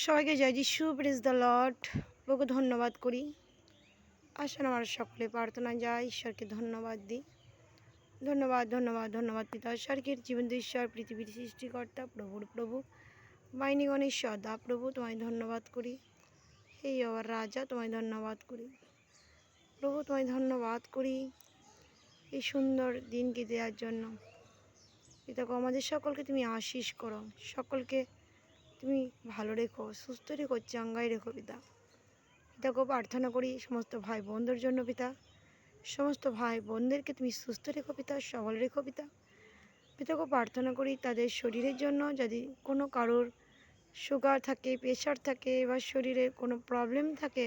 সবাইকে জয় যিশু, praise the Lord. প্রভুকে ধন্যবাদ করি। আসুন আমার সকলে প্রার্থনা যায়, ঈশ্বরকে ধন্যবাদ দিই। ধন্যবাদ ধন্যবাদ ধন্যবাদ পিতা স্বর্গের জীবন্ত ঈশ্বর, পৃথিবীর সৃষ্টিকর্তা, প্রভুর প্রভু, বাহিনীগণের সদা প্রভু, তোমায় ধন্যবাদ করি। হে আমার রাজা, তোমায় ধন্যবাদ করি। প্রভু তোমায় ধন্যবাদ করি এই সুন্দর দিনকে দেওয়ার জন্য। পিতাকে আমাদের সকলকে তুমি আশীষ করো, সকলকে তুমি ভালো রেখো, সুস্থ রেখো, চাঙ্গাই রেখো পিতা। পিতাকে প্রার্থনা করি সমস্ত ভাই বোনদের জন্য পিতা, সমস্ত ভাই বোনদেরকে তুমি সুস্থ রেখো পিতা, সবল রেখো পিতা। পিতাকে প্রার্থনা করি তাদের শরীরের জন্য, যদি কোনো কারোর সুগার থাকে, প্রেশার থাকে বা শরীরে কোনো প্রবলেম থাকে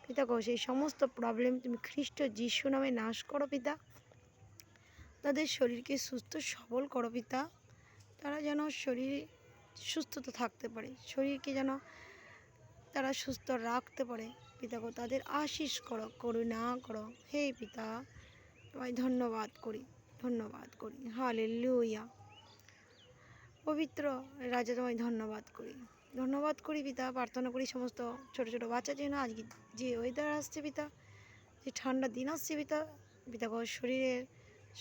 পিতাকে সেই সমস্ত প্রবলেম তুমি খ্রিস্ট যিশু নামে নাশ করো পিতা। তাদের শরীরকে সুস্থ সবল করো পিতা, তারা যেন শরীরে সুস্থতা থাকতে পারে, শরীরকে যেন তারা সুস্থ রাখতে পারে। পিতাকে তাদের আশীষ করো, করুণা করো। হে পিতা, তোমায় ধন্যবাদ করি, ধন্যবাদ করি। হালেলুয়া। পবিত্র রাজা, তোমায় ধন্যবাদ করি, ধন্যবাদ করি পিতা। প্রার্থনা করি সমস্ত ছোটো ছোটো বাচ্চার জন্য। আজকে যে ওয়েদার আসছে পিতা, যে ঠান্ডা দিন আসছে পিতা, পিতাকে শরীরের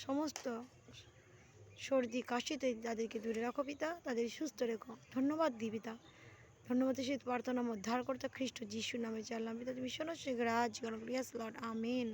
সমস্ত সর্দি কাশিতে তাদেরকে দূরে রাখো পিতা, তাদের সুস্থ রেখো। ধন্যবাদ দিই পিতা, ধন্যবাদের সহিত প্রার্থনা উদ্ধার করতে খ্রিস্ট যিশু নামে চাইলাম পিতা, তুমি শোনো শীঘ্র আজ গণ। Yes Lord, amen.